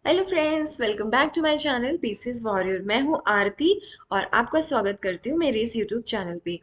Hello friends, welcome back to my channel PCS warrior. मैं हूं आरती और आपका स्वागत करती हूं मेरे इस यूट्यूब चैनल पे।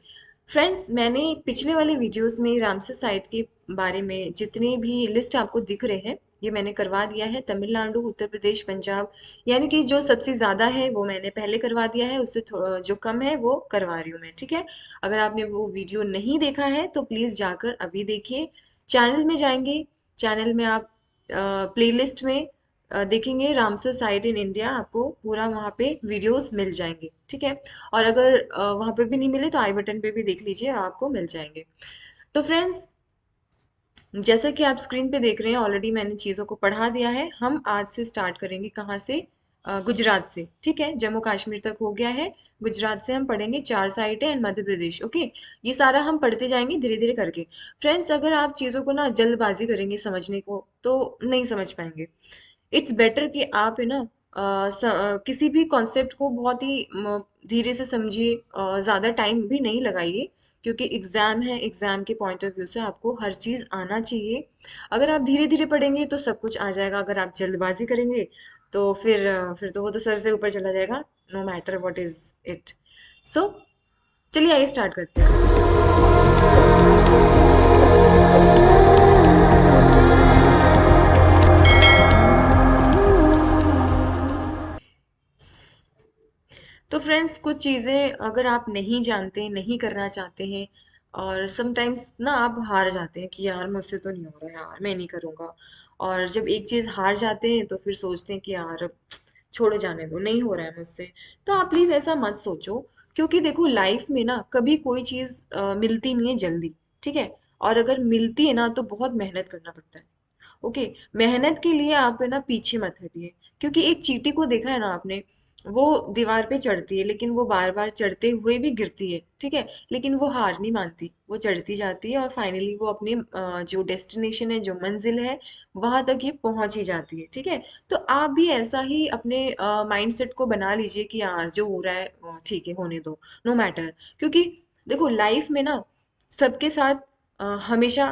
फ्रेंड्स, मैंने पिछले वाले वीडियोस में रामसर साइट के बारे में जितने भी लिस्ट आपको दिख रहे हैं ये मैंने करवा दिया है। तमिलनाडु, उत्तर प्रदेश, पंजाब, यानी कि जो सबसे ज़्यादा है वो मैंने पहले करवा दिया है, उससे थोड़ा जो कम है वो करवा रही हूँ मैं। ठीक है, अगर आपने वो वीडियो नहीं देखा है तो प्लीज़ जाकर अभी देखिए। चैनल में जाएंगे, चैनल में आप प्लेलिस्ट में देखेंगे रामसर साइट इन इंडिया, आपको पूरा वहाँ पे वीडियोस मिल जाएंगे। ठीक है, और अगर वहाँ पे भी नहीं मिले तो आई बटन पे भी देख लीजिए, आपको मिल जाएंगे। तो फ्रेंड्स, जैसा कि आप स्क्रीन पे देख रहे हैं, ऑलरेडी मैंने चीज़ों को पढ़ा दिया है। हम आज से स्टार्ट करेंगे कहाँ से? गुजरात से। ठीक है, जम्मू कश्मीर तक हो गया है। गुजरात से हम पढ़ेंगे चार साइटें एंड मध्य प्रदेश। ओके, ये सारा हम पढ़ते जाएंगे धीरे धीरे करके। फ्रेंड्स, अगर आप चीज़ों को ना जल्दबाजी करेंगे समझने को तो नहीं समझ पाएंगे। इट्स बेटर कि आप है ना किसी भी कॉन्सेप्ट को बहुत ही धीरे से समझिए, ज़्यादा टाइम भी नहीं लगाइए, क्योंकि एग्ज़ाम है। एग्ज़ाम के पॉइंट ऑफ व्यू से आपको हर चीज़ आना चाहिए। अगर आप धीरे धीरे पढ़ेंगे तो सब कुछ आ जाएगा, अगर आप जल्दबाजी करेंगे तो फिर तो वो तो सर से ऊपर चला जाएगा, no matter what is it. So चलिए आइए स्टार्ट करते हैं। तो फ्रेंड्स, कुछ चीज़ें अगर आप नहीं जानते, नहीं करना चाहते हैं, और समटाइम्स ना आप हार जाते हैं कि यार मुझसे तो नहीं हो रहा, यार मैं नहीं करूँगा। और जब एक चीज़ हार जाते हैं तो फिर सोचते हैं कि यार अब छोड़ो, जाने दो, नहीं हो रहा है मुझसे। तो आप प्लीज़ ऐसा मत सोचो, क्योंकि देखो लाइफ में ना कभी कोई चीज़ मिलती नहीं है जल्दी। ठीक है, और अगर मिलती है ना तो बहुत मेहनत करना पड़ता है। ओके, मेहनत के लिए आप है ना पीछे मत हटिए, क्योंकि एक चींटी को देखा है ना आपने? वो दीवार पे चढ़ती है, लेकिन वो बार बार चढ़ते हुए भी गिरती है। ठीक है, लेकिन वो हार नहीं मानती, वो चढ़ती जाती है और फाइनली वो अपने जो डेस्टिनेशन है, जो मंजिल है, वहां तक ये पहुंच ही जाती है। ठीक है, तो आप भी ऐसा ही अपने माइंड सेट को बना लीजिए कि यार जो हो रहा है ठीक है, होने दो, नो मैटर। क्योंकि देखो लाइफ में ना सबके साथ हमेशा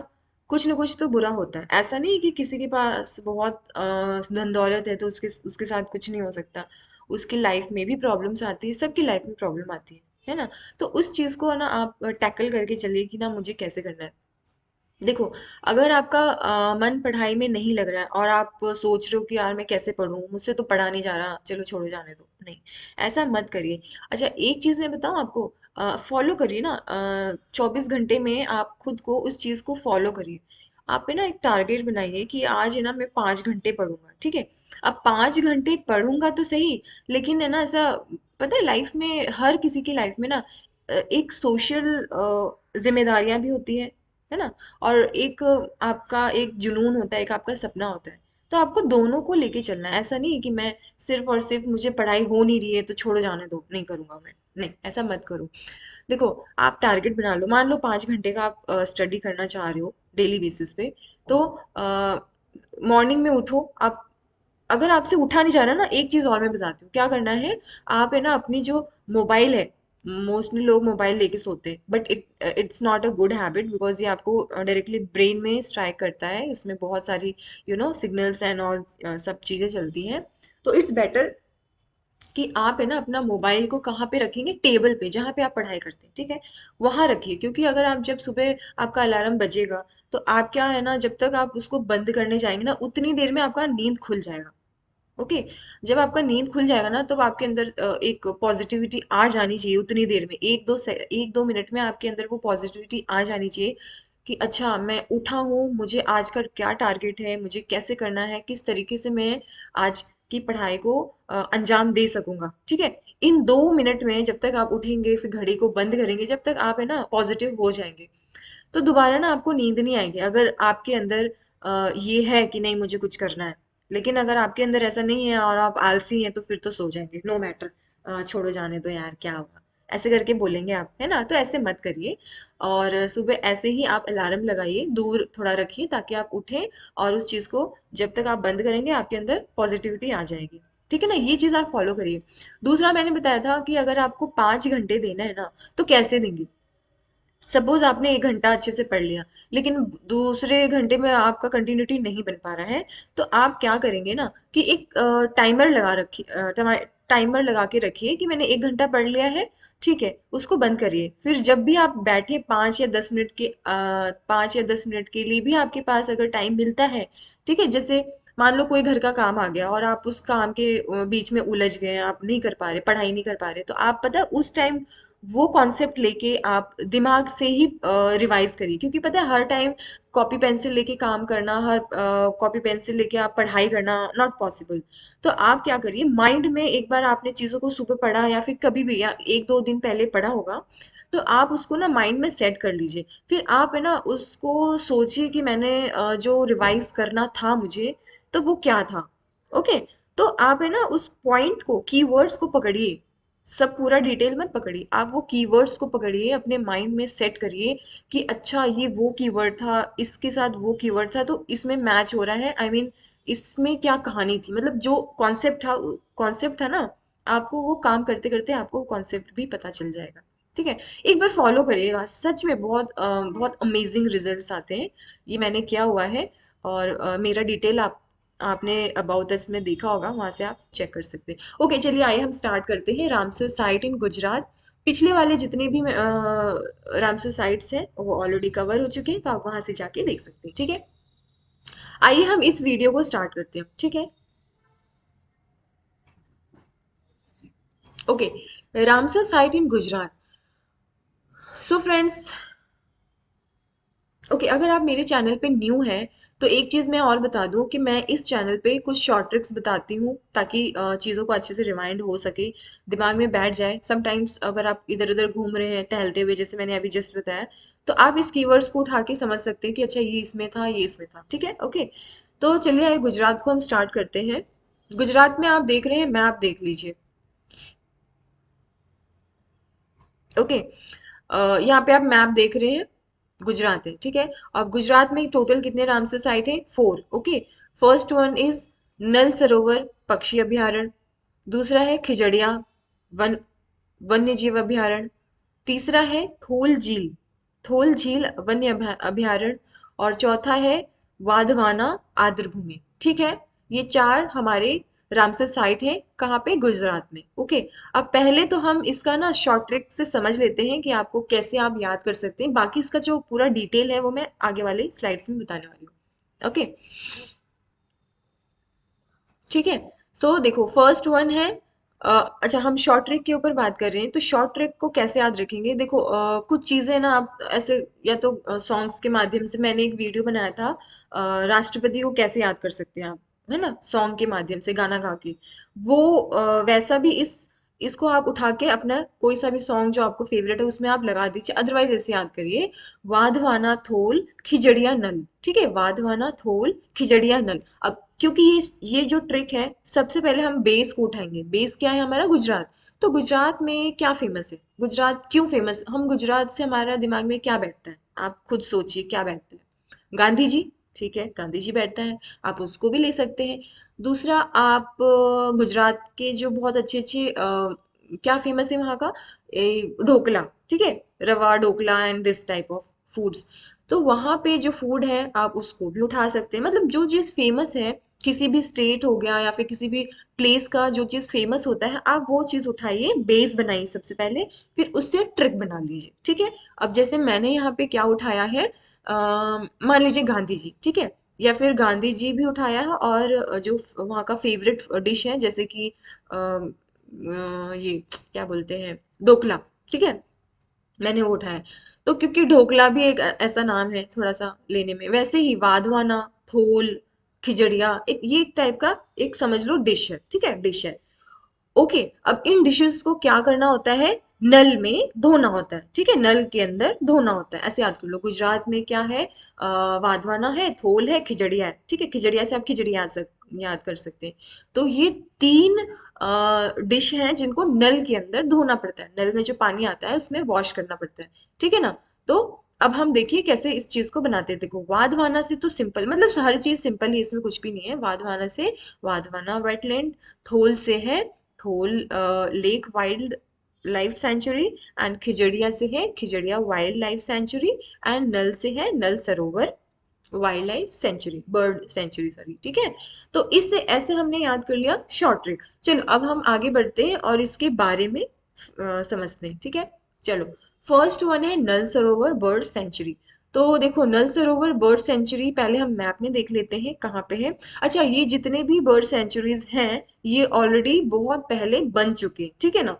कुछ ना कुछ तो बुरा होता है। ऐसा नहीं है कि किसी के पास बहुत धन दौलत है तो उसके उसके साथ कुछ नहीं हो सकता। उसकी लाइफ में भी प्रॉब्लम्स आती है, सबकी लाइफ में प्रॉब्लम आती है ना? तो उस चीज को ना आप टैकल करके चलिए कि ना मुझे कैसे करना है। देखो, अगर आपका मन पढ़ाई में नहीं लग रहा है और आप सोच रहे हो कि यार मैं कैसे पढूं, मुझसे तो पढ़ा नहीं जा रहा, चलो छोड़ो, जाने दो, नहीं, ऐसा मत करिए। अच्छा, एक चीज मैं बताऊं आपको, फॉलो करिए ना, 24 घंटे में आप खुद को उस चीज को फॉलो करिए। आप पे ना एक टारगेट बनाइए कि आज है ना मैं 5 घंटे पढ़ूंगा। ठीक है, अब 5 घंटे पढ़ूंगा तो सही, लेकिन है ना ऐसा, पता है लाइफ में, हर किसी की लाइफ में ना एक सोशल जिम्मेदारियां भी होती है ना? और एक आपका एक जुनून होता है, एक आपका सपना होता है। तो आपको दोनों को लेके चलना है। ऐसा नहीं है कि मैं सिर्फ और सिर्फ मुझे पढ़ाई हो नहीं रही है तो छोड़ो, जाने दो, नहीं करूंगा मैं, नहीं, ऐसा मत करो। देखो, आप टारगेट बना लो, मान लो 5 घंटे का आप स्टडी करना चाह रहे हो डेली बेसिस पे। तो मॉर्निंग में उठो आप। अगर आपसे उठा नहीं जा रहा ना, एक चीज और मैं बताती हूँ क्या करना है। आप है ना अपनी जो मोबाइल है, मोस्टली लोग मोबाइल लेके सोते हैं, but it's not a good habit, because ये आपको डायरेक्टली ब्रेन में स्ट्राइक करता है। उसमें बहुत सारी सिग्नल्स एंड ऑल सब चीजें चलती हैं। तो इट्स बेटर कि आप है ना अपना मोबाइल को कहाँ पे रखेंगे? टेबल पे, जहाँ पे आप पढ़ाई करते हैं। ठीक है, वहां रखिए, क्योंकि अगर आप जब सुबह आपका अलार्म बजेगा तो आप क्या है ना, जब तक आप उसको बंद करने जाएंगे ना उतनी देर में आपका नींद खुल जाएगा। ओके, जब आपका नींद खुल जाएगा ना तब आपके अंदर एक पॉजिटिविटी आ जानी चाहिए। उतनी देर में 1-2 मिनट में आपके अंदर वो पॉजिटिविटी आ जानी चाहिए कि अच्छा मैं उठा हूँ, मुझे आज का क्या टारगेट है, मुझे कैसे करना है, किस तरीके से मैं आज की पढ़ाई को अंजाम दे सकूंगा। ठीक है, इन 2 मिनट में जब तक आप उठेंगे फिर घड़ी को बंद करेंगे, जब तक आप है ना पॉजिटिव हो जाएंगे तो दोबारा ना आपको नींद नहीं आएगी। अगर आपके अंदर ये है कि नहीं मुझे कुछ करना है, लेकिन अगर आपके अंदर ऐसा नहीं है और आप आलसी हैं तो फिर तो सो जाएंगे, नो मैटर, छोड़ो, जाने दो यार, क्या हुआ, ऐसे करके बोलेंगे आप, है ना? तो ऐसे मत करिए। और सुबह ऐसे ही आप अलार्म लगाइए, दूर थोड़ा रखिए ताकि आप उठें, और उस चीज को जब तक आप बंद करेंगे आपके अंदर पॉजिटिविटी आ जाएगी। ठीक है ना, ये चीज आप फॉलो करिए। दूसरा मैंने बताया था कि अगर आपको 5 घंटे देना है ना तो कैसे देंगे? सपोज आपने 1 घंटा अच्छे से पढ़ लिया, लेकिन दूसरे घंटे में आपका कंटिन्यूटी नहीं बन पा रहा है, तो आप क्या करेंगे ना कि एक टाइमर लगा रखिए, टाइमर लगा के रखिए कि मैंने 1 घंटा पढ़ लिया है, ठीक है, उसको बंद करिए। फिर जब भी आप बैठे 5 या 10 मिनट के लिए भी आपके पास अगर टाइम मिलता है, ठीक है, जैसे मान लो कोई घर का काम आ गया और आप उस काम के बीच में उलझ गए, आप नहीं कर पा रहे, पढ़ाई नहीं कर पा रहे, तो आप पता है उस टाइम वो कॉन्सेप्ट लेके आप दिमाग से ही रिवाइज करिए, क्योंकि पता है हर टाइम कॉपी पेंसिल लेके काम करना, हर कॉपी पेंसिल लेके आप पढ़ाई करना नॉट पॉसिबल। तो आप क्या करिए, माइंड में एक बार आपने चीज़ों को सुबह पढ़ा या फिर कभी भी या 1-2 दिन पहले पढ़ा होगा, तो आप उसको ना माइंड में सेट कर लीजिए। फिर आप है ना उसको सोचिए कि मैंने जो रिवाइज करना था मुझे, तो वो क्या था। ओके, तो आप है ना उस पॉइंट को, कीवर्ड्स को पकड़िए, सब पूरा डिटेल मत पकड़िए, आप वो कीवर्ड्स को पकड़िए, अपने माइंड में सेट करिए कि अच्छा ये वो कीवर्ड था, इसके साथ वो कीवर्ड था, तो इसमें मैच हो रहा है, आई मीन इसमें क्या कहानी थी, मतलब जो कॉन्सेप्ट था ना, आपको वो काम करते करते आपको वो कॉन्सेप्ट भी पता चल जाएगा। ठीक है, एक बार फॉलो करिएगा, सच में बहुत बहुत अमेजिंग रिजल्ट्स आते हैं। ये मैंने किया हुआ है, और मेरा डिटेल आपने अबाउट अस में देखा होगा, वहां से आप चेक कर सकते हैं। ओके, चलिए आइए हम स्टार्ट करते हैं। रामसर साइट इन गुजरात, पिछले वाले जितने भी रामसर साइट्स हैं वो ऑलरेडी कवर हो चुके हैं, तो आप वहां से जाके देख सकते हैं। ठीक है, आइए हम इस वीडियो को स्टार्ट करते हैं। ठीक है, ओके, रामसर साइट इन गुजरात। सो फ्रेंड्स, ओके, अगर आप मेरे चैनल पे न्यू हैं, तो एक चीज़ मैं और बता दूं कि मैं इस चैनल पे कुछ शॉर्ट ट्रिक्स बताती हूँ, ताकि चीज़ों को अच्छे से रिमाइंड हो सके, दिमाग में बैठ जाए। समटाइम्स अगर आप इधर उधर घूम रहे हैं टहलते हुए, जैसे मैंने अभी जस्ट बताया, तो आप इस कीवर्ड्स को उठा के समझ सकते हैं कि अच्छा ये इसमें था, ये इसमें था। ठीक है, ओके, तो चलिए आइए गुजरात को हम स्टार्ट करते हैं। गुजरात में आप देख रहे हैं मैप, देख लीजिए। ओके, यहाँ पे आप मैप देख रहे हैं, गुजरात है, ठीक है। अब गुजरात में टोटल कितने रामसर साइट है? 4। Okay, first one is Nal Sarovar पक्षी अभयारण्य, दूसरा है खिजड़िया वन वन्य जीव अभयारण्य, तीसरा है थोल झील वन्य अभयारण्य, और चौथा है वाधवाना आर्द्र भूमि। ठीक है, ये 4 हमारे रामसर साइट है, कहाँ पे? गुजरात में। ओके, अब पहले तो हम इसका ना शॉर्ट ट्रिक से समझ लेते हैं कि आपको कैसे आप याद कर सकते हैं, बाकी इसका जो पूरा डिटेल है वो मैं आगे वाले स्लाइड्स में बताने वाली हूँ। ओके, ठीक है, सो देखो फर्स्ट वन है, अच्छा हम शॉर्ट ट्रिक के ऊपर बात कर रहे हैं, तो शॉर्ट ट्रिक को कैसे याद रखेंगे? देखो कुछ चीजें ना आप ऐसे, या तो सॉन्ग्स के माध्यम से, मैंने एक वीडियो बनाया था राष्ट्रपति को कैसे याद कर सकते हैं आप, है ना, सॉन्ग के माध्यम से गाना गा के, वो वैसा भी इसको आप उठा के अपना कोई सा भी सॉन्ग जो आपको फेवरेट है उसमें आप लगा दीजिए। अदरवाइज ऐसे याद करिए, वाधवाना थोल खिजड़िया नल। ठीक है, वाधवाना थोल खिजड़िया नल। अब क्योंकि ये जो ट्रिक है, सबसे पहले हम बेस को उठाएंगे। बेस क्या है हमारा? गुजरात। तो गुजरात में क्या फेमस है? गुजरात क्यों फेमस? हम गुजरात से हमारा दिमाग में क्या बैठता है? आप खुद सोचिए क्या बैठता है? गांधी जी। ठीक है, गांधी जी बैठता है, आप उसको भी ले सकते हैं। दूसरा, आप गुजरात के जो बहुत अच्छे अच्छे क्या फेमस है वहाँ का? ढोकला। ठीक है, रवा dhokla and this type of foods. तो वहाँ पे जो फूड है आप उसको भी उठा सकते हैं, मतलब जो चीज़ फेमस है, किसी भी स्टेट हो गया या फिर किसी भी प्लेस का जो चीज़ फेमस होता है, आप वो चीज़ उठाइए, बेस बनाइए सबसे पहले, फिर उससे ट्रिक बना लीजिए। ठीक है, अब जैसे मैंने यहाँ पे क्या उठाया है, मान लीजिए गांधी जी, ठीक है, या फिर गांधी जी भी उठाया है, और जो वहाँ का फेवरेट डिश है, जैसे कि ये क्या बोलते हैं, ढोकला। ठीक है, मैंने वो उठाया। तो क्योंकि ढोकला भी एक ऐसा नाम है थोड़ा सा लेने में, वैसे ही वाधवाना, थोल, खिजड़िया, ये एक टाइप का, एक समझ लो डिश है। ठीक है, डिश है। ओके, अब इन डिशेस को क्या करना होता है? नल में धोना होता है। ठीक है, नल के अंदर धोना होता है, ऐसे याद कर लो। गुजरात में क्या है? वाधवाना है, थोल है, खिचड़िया है। ठीक है, खिचड़िया से आप खिचड़ी याद कर सकते हैं। तो ये 3 डिश हैं जिनको नल के अंदर धोना पड़ता है, नल में जो पानी आता है उसमें वॉश करना पड़ता है। ठीक है ना, तो अब हम देखिए कैसे इस चीज को बनाते हैं। देखो, वाधवाना से तो सिंपल, मतलब हर चीज सिंपल ही, इसमें कुछ भी नहीं है। वाधवाना से वाधवाना वेटलैंड, थोल से है Thol lake wildlife sanctuary, and Khijadiya से है Khijadiya wildlife sanctuary, and Nal से है Nal Sarovar wildlife sanctuary, bird sanctuary, sorry, ठीक है। तो इससे ऐसे हमने याद कर लिया शॉर्ट ट्रिक। चलो अब हम आगे बढ़ते हैं और इसके बारे में समझते हैं, ठीक है। चलो, फर्स्ट वन है नल सरोवर बर्ड सेंचुरी। तो देखो, नल सरोवर बर्ड सेंचुरी पहले हम मैप में देख लेते हैं कहाँ पे है। अच्छा, ये जितने भी बर्ड सेंचुरीज हैं ये ऑलरेडी बहुत पहले बन चुके हैं, ठीक है ना,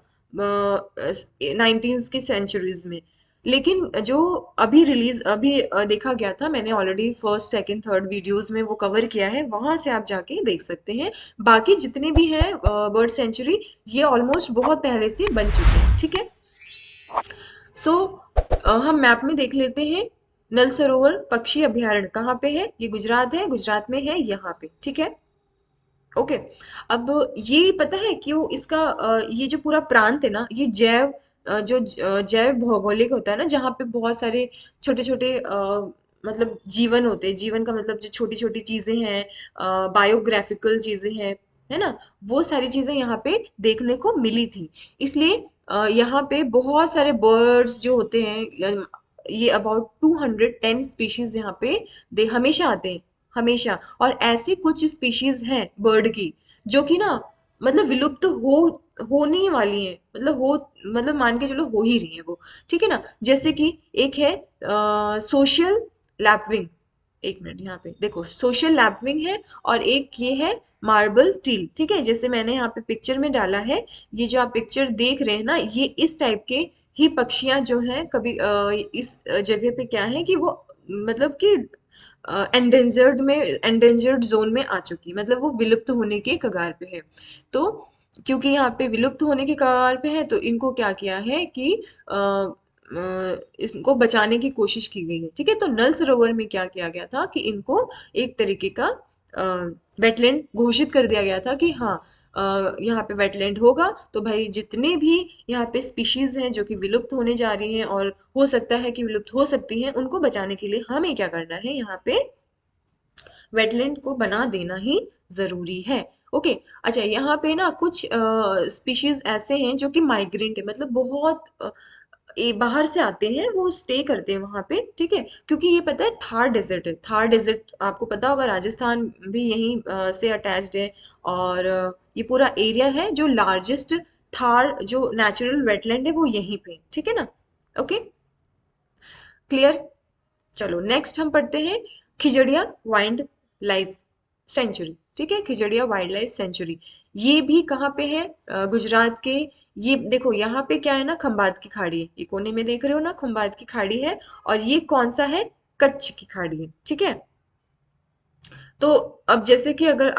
19 की सेंचुरीज में। लेकिन जो अभी देखा गया था, मैंने already first second third videos में वो कवर किया है, वहां से आप जाके देख सकते हैं। बाकी जितने भी हैं बर्ड सेंचुरी, ये ऑलमोस्ट बहुत पहले से बन चुके हैं, ठीक है। सो हम मैप में देख लेते हैं। नल सरोवर पक्षी अभयारण्य कहाँ पे है? ये गुजरात है, गुजरात में है यहाँ पे, ठीक है। ओके। अब ये पता है क्यों इसका ये जो पूरा प्रांत है ना, ये जैव भौगोलिक होता है ना, जहाँ पे बहुत सारे छोटे छोटे मतलब जीवन होते हैं। जीवन का मतलब जो छोटी छोटी चीजें हैं, बायोग्राफिकल चीजें हैं, है ना, वो सारी चीजें यहाँ पे देखने को मिली थी। इसलिए यहाँ पे बहुत सारे बर्ड्स जो होते हैं, ये अबाउट 210 स्पीशीज यहाँ पे दे हमेशा आते हैं, हमेशा। और ऐसी कुछ स्पीशीज हैं बर्ड की जो कि ना, मतलब विलुप्त होने वाली हैं, मतलब मान के चलो हो ही रही है वो, ठीक है ना। जैसे कि एक है सोशल लैपविंग। एक मिनट, यहाँ पे देखो, सोशल लैपविंग है, और एक ये है मार्बल टील, ठीक है। जैसे मैंने यहाँ पे पिक्चर में डाला है, ये जो आप पिक्चर देख रहे हैं ना, ये इस टाइप के ही पक्षियां जो हैं, कभी इस जगह पे क्या है कि वो, मतलब कि एंडेंजर्ड जोन में आ चुकी, मतलब वो विलुप्त होने के कगार पे है। तो क्योंकि यहाँ पे विलुप्त होने के कगार पे है, तो इनको क्या किया है कि इसको बचाने की कोशिश की गई है, ठीक है। तो नल सरोवर में क्या किया गया था कि इनको एक तरीके का वेटलैंड घोषित कर दिया गया था कि हाँ, यहाँ पे वेटलैंड होगा, तो भाई जितने भी यहाँ पे स्पीशीज हैं जो कि विलुप्त होने जा रही हैं और हो सकता है कि विलुप्त हो सकती हैं, उनको बचाने के लिए हमें क्या करना है, यहाँ पे वेटलैंड को बना देना ही जरूरी है। ओके। अच्छा, यहाँ पे ना कुछ स्पीशीज ऐसे हैं जो कि माइग्रेंट है, मतलब बहुत बाहर से आते हैं, वो स्टे करते हैं वहां पे, ठीक है। क्योंकि ये पता है थार डेजर्ट है, थार डेजर्ट आपको पता होगा, राजस्थान भी यहीं से अटैच्ड है। और ये पूरा एरिया है, जो लार्जेस्ट थार जो नेचुरल वेटलैंड है वो यहीं पे, ठीक है ना। Okay, clear. चलो नेक्स्ट हम पढ़ते हैं खिजड़िया वाइल्ड लाइफ सेंचुरी, ठीक है, खिजड़िया वाइल्ड लाइफ सेंचुरी। ये भी कहाँ पे है? गुजरात के। ये देखो, यहाँ पे क्या है ना, खंबात की खाड़ी है, ये कोने में देख रहे हो ना, खंबात की खाड़ी है। और ये कौन सा है? कच्छ की खाड़ी है, ठीक है। तो अब जैसे कि अगर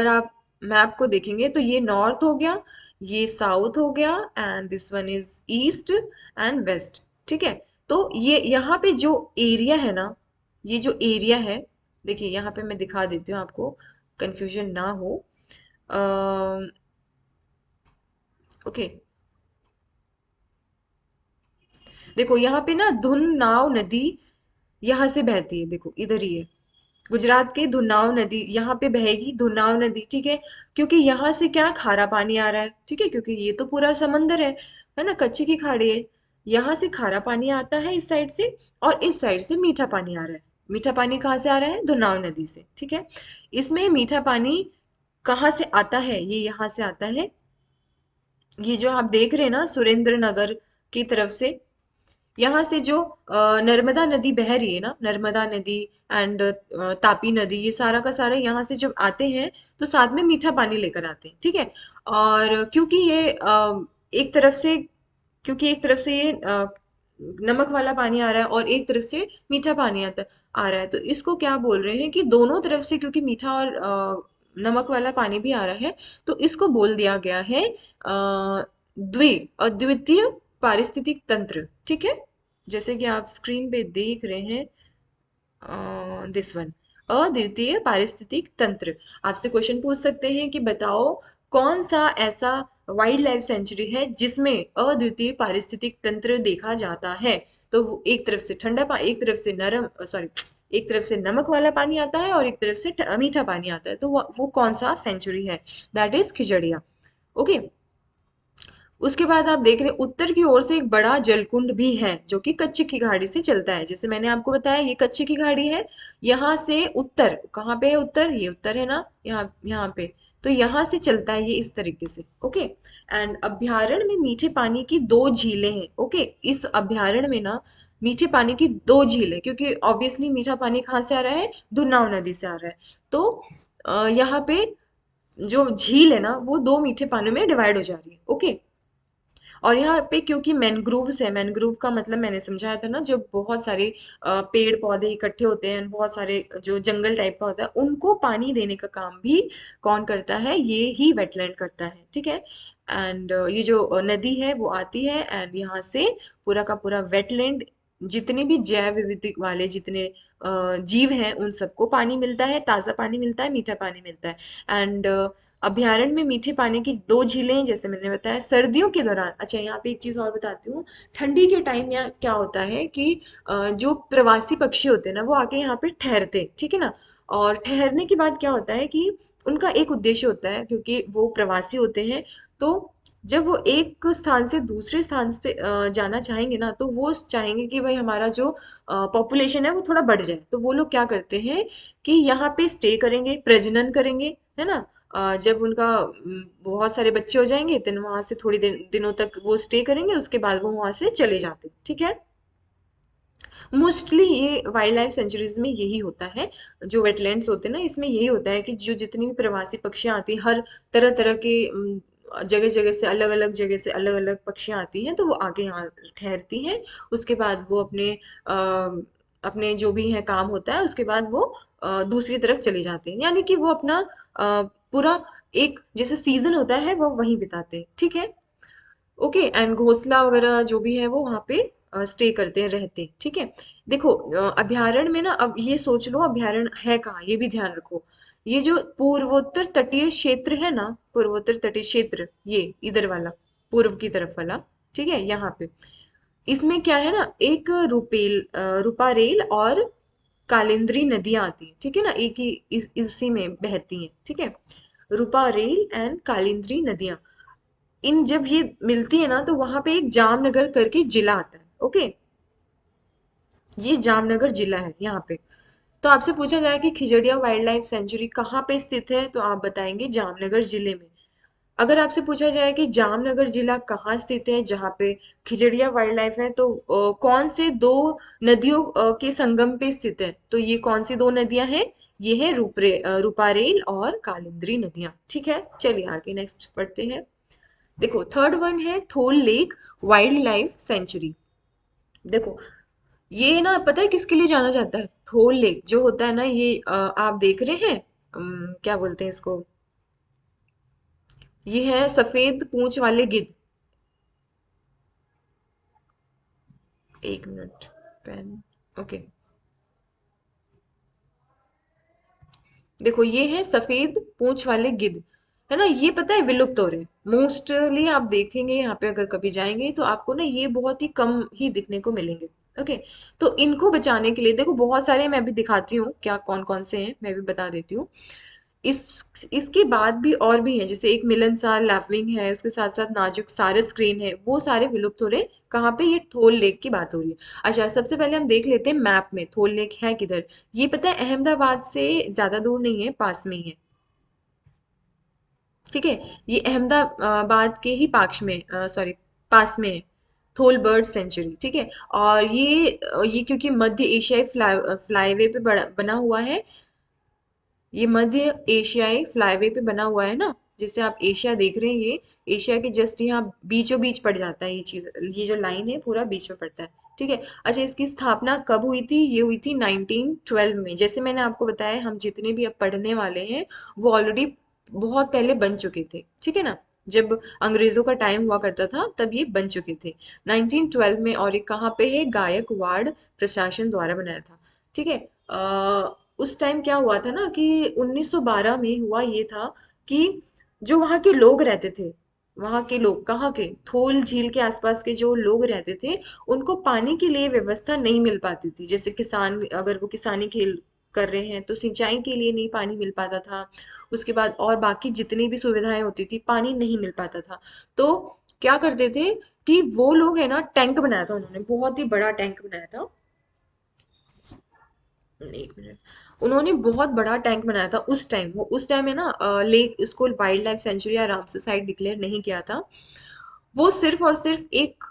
आप मैप को देखेंगे, तो ये नॉर्थ हो गया, ये साउथ हो गया, and this one is east and west, ठीक है। तो ये यहाँ पे जो एरिया है ना, ये जो एरिया है, देखिए यहाँ पे मैं दिखा देती हूँ आपको, कंफ्यूजन ना हो। ओके, देखो यहाँ पे ना धुन नदी यहाँ से बहती है, देखो इधर ही है। गुजरात की धुनाव नदी यहाँ पे बहेगी, धुनाव नदी, ठीक है। क्योंकि यहाँ से क्या खारा पानी आ रहा है, ठीक है, क्योंकि ये तो पूरा समंदर है ना, कच्चे की खाड़ी है। यहाँ से खारा पानी आता है इस साइड से, और इस साइड से मीठा पानी आ रहा है। मीठा पानी कहाँ से आ रहा है? धुनाव नदी से, ठीक है। इसमें मीठा पानी कहाँ से आता है? ये यहाँ से आता है, ये जो आप देख रहे हैं ना, सुरेंद्र नगर की तरफ से। यहाँ से जो नर्मदा नदी बह रही है ना, नर्मदा नदी एंड तापी नदी, ये सारा का सारा यहाँ से जब आते हैं, तो साथ में मीठा पानी लेकर आते हैं, ठीक है। और क्योंकि ये एक तरफ से क्योंकि एक तरफ से ये नमक वाला पानी आ रहा है, और एक तरफ से मीठा पानी आ रहा है, तो इसको क्या बोल रहे हैं कि दोनों तरफ से, क्योंकि मीठा और नमक वाला पानी भी आ रहा है, तो इसको बोल दिया गया है अद्वितीय पारिस्थितिक तंत्र, ठीक है। जैसे कि आप स्क्रीन पे देख रहे हैं, दिस वन, अद्वितीय पारिस्थितिक तंत्र। आपसे क्वेश्चन पूछ सकते हैं कि बताओ कौन सा ऐसा वाइल्ड लाइफ सेंचुरी है जिसमें अद्वितीय पारिस्थितिक तंत्र देखा जाता है। तो वो एक तरफ से एक तरफ से नरम, सॉरी, एक तरफ से नमक वाला पानी आता है, और एक तरफ से मीठा पानी आता है, तो वो कौन सा सेंचुरी है? That is Khijadiya. ओके। उसके बाद आप देख रहे हैं उत्तर की ओर से एक बड़ा जलकुंड भी है जो कि कच्चे की घाटी से चलता है। जैसे मैंने आपको बताया ये कच्चे की घाटी है। यहाँ से उत्तर कहाँ पे है, उत्तर ये उत्तर है ना, यहाँ यहाँ पे। तो यहाँ से चलता है ये इस तरीके से। ओके। एंड अभ्यारण्य में मीठे पानी की दो झीलें हैं। ओके। इस अभ्यारण्य में ना मीठे पानी की दो झीलें, क्योंकि ऑब्वियसली मीठा पानी कहाँ से आ रहा है, दुन्नाव नदी से आ रहा है। तो यहाँ पे जो झील है ना वो दो मीठे पानियों में डिवाइड हो जा रही है। ओके। और यहाँ पे क्योंकि मैनग्रोव्स है, मैनग्रोव का मतलब मैंने समझाया था ना, जब बहुत सारे पेड़ पौधे इकट्ठे होते हैं, बहुत सारे जो जंगल टाइप का होता है, उनको पानी देने का काम भी कौन करता है, ये ही वेटलैंड करता है। ठीक है। एंड ये जो नदी है वो आती है एंड यहाँ से पूरा का पूरा वेटलैंड, जितने भी जैव विविधता वाले जितने जीव हैं उन सबको पानी मिलता है, ताज़ा पानी मिलता है, मीठा पानी मिलता है। एंड अभ्यारण्य में मीठे पानी की दो झीलें, जैसे मैंने बताया सर्दियों के दौरान। अच्छा यहाँ पे एक चीज और बताती हूँ। ठंडी के टाइम यहाँ क्या होता है कि जो प्रवासी पक्षी होते हैं ना वो आके यहाँ पे ठहरते हैं। ठीक है ना। और ठहरने के बाद क्या होता है कि उनका एक उद्देश्य होता है, क्योंकि वो प्रवासी होते हैं। तो जब वो एक स्थान से दूसरे स्थान पे जाना चाहेंगे ना, तो वो चाहेंगे कि भाई हमारा जो पॉपुलेशन है वो थोड़ा बढ़ जाए। तो वो लोग क्या करते हैं कि यहाँ पे स्टे करेंगे, प्रजनन करेंगे, है ना। जब उनका बहुत सारे बच्चे हो जाएंगे तो वहां से थोड़ी दिनों तक वो स्टे करेंगे, उसके बाद वो वहां से चले जाते हैं। ठीक है। मोस्टली ये वाइल्ड लाइफ सेंचुरीज में यही होता है, जो वेटलैंड्स होते हैं ना इसमें यही होता है कि जो जितनी भी प्रवासी पक्षियां आती हैं, हर तरह तरह के जगह जगह से अलग अलग जगह से अलग अलग पक्षियां आती हैं, तो वो आके यहाँ ठहरती हैं। उसके बाद वो अपने जो भी है काम होता है उसके बाद वो दूसरी तरफ चले जाते हैं, यानी कि वो अपना पूरा एक जैसे सीजन होता है वो वहीं बिताते हैं। ठीक है। ओके। एंड घोंसला वगैरह जो भी है वो वहाँ पे स्टे करते हैं, रहते हैं। ठीक है। देखो अभ्यारण्य में ना, अब ये सोच लो अभ्यारण्य है कहाँ, ये भी ध्यान रखो। ये जो पूर्वोत्तर तटीय क्षेत्र है ना, पूर्वोत्तर तटीय क्षेत्र, ये इधर वाला पूर्व की तरफ वाला, ठीक है, यहाँ पे इसमें क्या है ना, एक रूपारेल और कालिंद्री नदियां आती हैं। ठीक है ना, एक ही इसी में बहती हैं। ठीक है। रूपारेल एंड कालिंद्री नदियां, इन जब ये मिलती है ना तो वहां पे एक जामनगर करके जिला आता है। ओके। ये जामनगर जिला है यहाँ पे। तो आपसे पूछा जाए कि खिजड़िया वाइल्ड लाइफ सेंचुरी कहाँ पे स्थित है, तो आप बताएंगे जामनगर जिले में। अगर आपसे पूछा जाए कि जामनगर जिला कहाँ स्थित है जहाँ पे खिजड़िया वाइल्ड लाइफ है, तो कौन से दो नदियों के संगम पे स्थित है, तो ये कौन सी दो नदियां हैं, ये है रूपारेल और कालिंद्री नदियां। ठीक है। चलिए आगे नेक्स्ट पढ़ते हैं। देखो थर्ड वन है Thol lake wildlife century. देखो ये ना पता है किसके लिए जाना जाता है, थोल लेक जो होता है ना ये आप देख रहे हैं, क्या बोलते हैं इसको, ये है सफेद पूंछ वाले गिद्ध। एक मिनट, पेन। ओके। देखो ये है सफेद पूंछ वाले गिद्ध, है ना, ये पता है विलुप्त हो रहे हैं मोस्टली। आप देखेंगे यहाँ पे अगर कभी जाएंगे तो आपको ना ये बहुत ही कम ही दिखने को मिलेंगे। ओके। तो इनको बचाने के लिए देखो बहुत सारे मैं भी दिखाती हूँ क्या कौन कौन से हैं, मैं भी बता देती हूँ। इसके बाद भी और भी हैं, जैसे एक मिलनसार लैवविंग है, उसके साथ साथ नाजुक सारस क्रेन है, वो सारे विलुप्त हो रहे हैं। कहाँ पे, ये थोल लेक की बात हो रही है। अच्छा सबसे पहले हम देख लेते हैं मैप में थोल लेक है किधर। ये पता है अहमदाबाद से ज्यादा दूर नहीं है, पास में ही है। ठीक है। ये अहमदाबाद के ही पास में, सॉरी, पास में है थोल बर्ड सेंचुरी। ठीक है। और ये क्योंकि मध्य एशियाई फ्लाईवे पे बना हुआ है, ये मध्य एशियाई फ्लाईवे पे बना हुआ है ना, जिसे आप एशिया देख रहे हैं, ये एशिया के जस्ट यहाँ बीचों बीच पड़ जाता है ये चीज, ये जो लाइन है पूरा बीच में पड़ता है। ठीक है। अच्छा इसकी स्थापना कब हुई थी, ये हुई थी 1912 में। जैसे मैंने आपको बताया हम जितने भी अब पढ़ने वाले हैं वो ऑलरेडी बहुत पहले बन चुके थे। ठीक है ना, जब अंग्रेजों का टाइम हुआ करता था तब ये बन चुके थे 1912 में। और ये कहाँ पे है, गायकवाड़ प्रशासन द्वारा बनाया था। ठीक है। उस टाइम क्या हुआ था ना कि 1912 में हुआ ये था कि जो वहाँ के लोग रहते थे, वहाँ के लोग कहाँ के, थोल झील के आसपास के जो लोग रहते थे, उनको पानी के लिए व्यवस्था नहीं मिल पाती थी। जैसे किसान अगर वो किसानी खेल कर रहे हैं तो सिंचाई के लिए नहीं पानी मिल पाता था। उसके बाद और बाकी जितनी भी सुविधाएं होती थी पानी नहीं मिल पाता था। तो क्या करते थे कि वो लोग है ना, टैंक बनाया था उन्होंने, बहुत ही बड़ा टैंक बनाया था। एक मिनट। उन्होंने बहुत बड़ा टैंक बनाया था उस टाइम, वो उस टाइम है ना, लेक इसको वाइल्ड लाइफ सेंचुरी या रामसर साइट डिक्लेयर नहीं किया था। वो सिर्फ और सिर्फ एक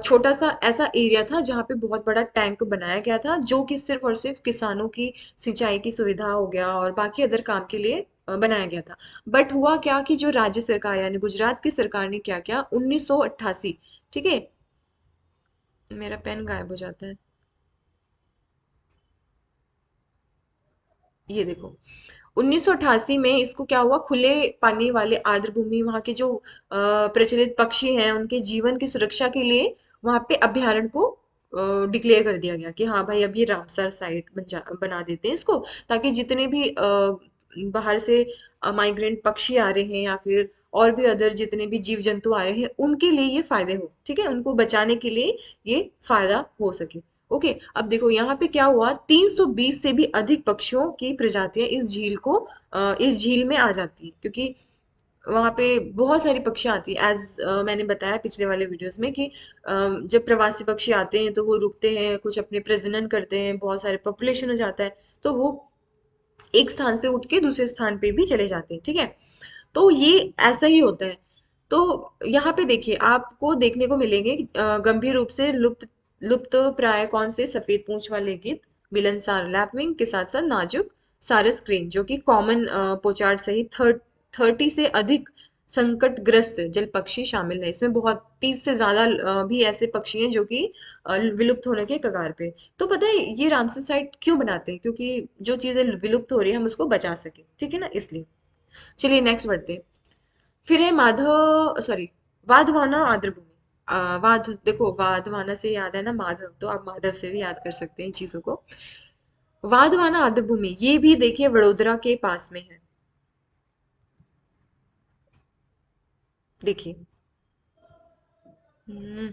छोटा सा ऐसा एरिया था जहाँ पे बहुत बड़ा टैंक बनाया गया था, जो कि सिर्फ और सिर्फ किसानों की सिंचाई की सुविधा हो गया और बाकी अदर काम के लिए बनाया गया था। बट हुआ क्या कि जो राज्य सरकार यानी गुजरात की सरकार ने क्या किया, 1988, ठीक है, मेरा पेन गायब हो जाता है, ये देखो, 1988 में इसको क्या हुआ, खुले पानी वाले आर्द्र भूमि, वहां के जो प्रचलित पक्षी हैं उनके जीवन की सुरक्षा के लिए वहां पे अभयारण्य को डिक्लेयर कर दिया गया कि हाँ भाई अब ये रामसर साइट बना देते हैं इसको, ताकि जितने भी बाहर से माइग्रेंट पक्षी आ रहे हैं या फिर और भी अदर जितने भी जीव जंतु आ रहे हैं उनके लिए ये फायदे हो, ठीक है, उनको बचाने के लिए ये फायदा हो सके। ओके, अब देखो यहाँ पे क्या हुआ, 320 से भी अधिक पक्षियों की प्रजातियां इस झील में आ जाती हैं, क्योंकि वहां पे बहुत सारी पक्षियां आती है। एज मैंने बताया पिछले वाले वीडियोस में कि जब प्रवासी पक्षी आते हैं तो वो रुकते हैं, कुछ अपने प्रजनन करते हैं, बहुत सारे पॉपुलेशन हो जाता है, तो वो एक स्थान से उठ के दूसरे स्थान पे भी चले जाते हैं, ठीक है। तो ये ऐसा ही होता है। तो यहाँ पे देखिए आपको देखने को मिलेंगे गंभीर रूप से लुप्त लुप्त प्राय कौन से सफेद पूंछ वाले गिद्ध, मिलनसार लैपविंग के साथ साथ नाजुक सारस क्रेन, जो कि कॉमन पोचार्ड सहित 30 से अधिक संकटग्रस्त जल पक्षी शामिल है इसमें। बहुत 30 से ज्यादा भी ऐसे पक्षी हैं जो कि विलुप्त होने के कगार पे। तो पता है ये रामसर साइट क्यों बनाते हैं, क्योंकि जो चीजें विलुप्त हो रही है हम उसको बचा सके, ठीक है ना, इसलिए। चलिए नेक्स्ट बढ़ते हैं। फिर है माधव, सॉरी, वाधवाना आर्द्रभूमि। वाद, देखो वाधवाना से याद है ना माधव, तो आप माधव से भी याद कर सकते हैं इन चीजों को। वाधवाना आर्द्रभूमि ये भी देखिए वडोदरा के पास में है, देखिए। हम्म,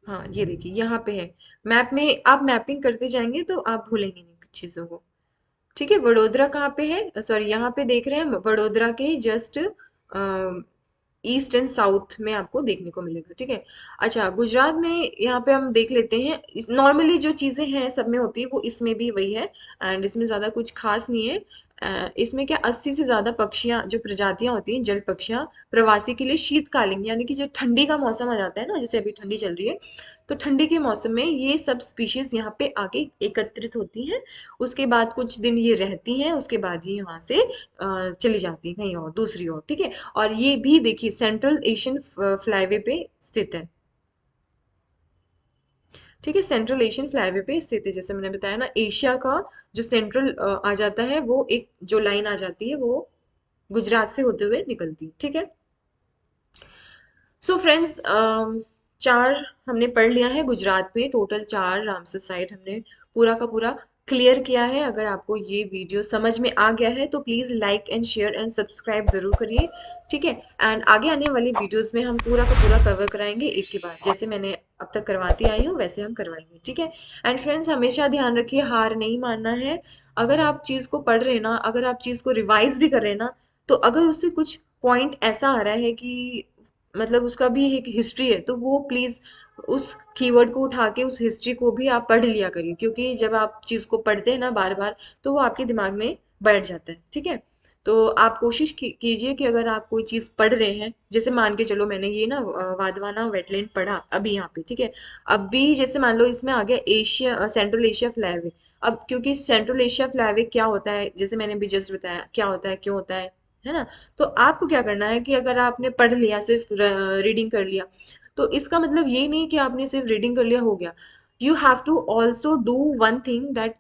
हाँ ये देखिए यहाँ पे है। मैप में आप मैपिंग करते जाएंगे तो आप भूलेंगे नहीं कुछ चीजों को, ठीक है। वडोदरा कहाँ पे है, सॉरी, यहाँ पे देख रहे हैं वडोदरा के जस्ट ईस्ट एंड साउथ में आपको देखने को मिलेगा, ठीक है। अच्छा, गुजरात में यहाँ पे हम देख लेते हैं, नॉर्मली जो चीजें हैं सब में होती है वो इसमें भी वही है, एंड इसमें ज्यादा कुछ खास नहीं है। इसमें क्या 80 से ज्यादा पक्षियां जो प्रजातियां होती हैं जल पक्षियां प्रवासी के लिए शीतकालीन, यानी कि जब ठंडी का मौसम आ जाता है ना, जैसे अभी ठंडी चल रही है, तो ठंडी के मौसम में ये सब स्पीशीज यहाँ पे आके एकत्रित होती हैं। उसके बाद कुछ दिन ये रहती हैं, उसके बाद ये वहां से चली जाती हैं कहीं और दूसरी ओर, ठीक है। और ये भी देखिए सेंट्रल एशियन फ्लाईवे पे स्थित है, ठीक है, सेंट्रल एशियन फ्लाईवे पे स्थित है। जैसे मैंने बताया ना, एशिया का जो सेंट्रल आ जाता है, वो एक जो लाइन आ जाती है वो गुजरात से होते हुए निकलती है, ठीक है। सो फ्रेंड्स, चार हमने पढ़ लिया है गुजरात में, टोटल चार रामसर साइट हमने पूरा का पूरा क्लियर किया है। अगर आपको ये वीडियो समझ में आ गया है तो please like and share and subscribe जरूर करिए, ठीक है। एंड आगे आने वाली वीडियोस में हम पूरा का पूरा कवर कराएंगे एक के बाद, जैसे मैंने अब तक करवाती आई हूँ वैसे हम करवाएंगे, ठीक है। एंड फ्रेंड्स हमेशा ध्यान रखिए, हार नहीं मानना है। अगर आप चीज को पढ़ रहे हैं ना, अगर आप चीज को रिवाइज भी कर रहे हैं ना, तो अगर उससे कुछ पॉइंट ऐसा आ रहा है कि मतलब उसका भी एक हिस्ट्री है, तो वो प्लीज उस कीवर्ड को उठा के उस हिस्ट्री को भी आप पढ़ लिया करिए, क्योंकि जब आप चीज को पढ़ते हैं ना बार बार, तो वो आपके दिमाग में बैठ जाता है, ठीक है। तो आप कोशिश कीजिए कि अगर आप कोई चीज पढ़ रहे हैं, जैसे मान के चलो मैंने ये ना वाधवाना वेटलैंड पढ़ा अभी यहाँ पे, ठीक है। अब भी जैसे मान लो इसमें आ गया एशिया, सेंट्रल एशिया फ्लाईवे। अब क्योंकि सेंट्रल एशिया फ्लाईवे क्या होता है, जैसे मैंने भी जस्ट बताया क्या होता है क्यों होता है ना। तो आपको क्या करना है कि अगर आपने पढ़ लिया, सिर्फ रीडिंग कर लिया, तो इसका मतलब ये नहीं कि आपने सिर्फ रीडिंग कर लिया हो गया। You have to also do one thing that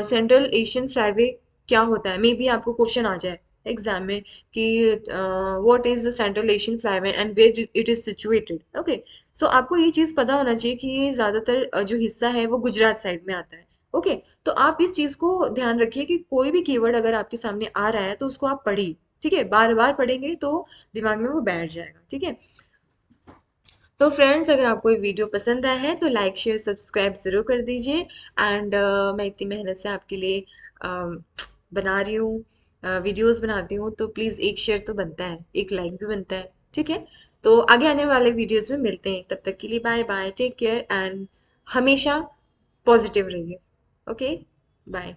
central Asian flyway क्या होता है, मे बी आपको क्वेश्चन आ जाए एग्जाम में कि what is the central Asian flyway and where it is situated, okay. So आपको ये चीज पता होना चाहिए कि ये ज्यादातर जो हिस्सा है वो गुजरात साइड में आता है, ओके। तो आप इस चीज को ध्यान रखिए कि कोई भी कीवर्ड अगर आपके सामने आ रहा है तो उसको आप पढ़िए, ठीक है, बार बार पढ़ेंगे तो दिमाग में वो बैठ जाएगा, ठीक है। तो फ्रेंड्स अगर आपको ये वीडियो पसंद आया है तो लाइक शेयर सब्सक्राइब ज़रूर कर दीजिए। एंड मैं इतनी मेहनत से आपके लिए बना रही हूँ, वीडियोस बनाती हूँ, तो प्लीज़ एक शेयर तो बनता है, एक लाइक भी बनता है, ठीक है। तो आगे आने वाले वीडियोस में मिलते हैं, तब तक के लिए bye bye, take care and हमेशा पॉजिटिव रहिए। Okay, bye.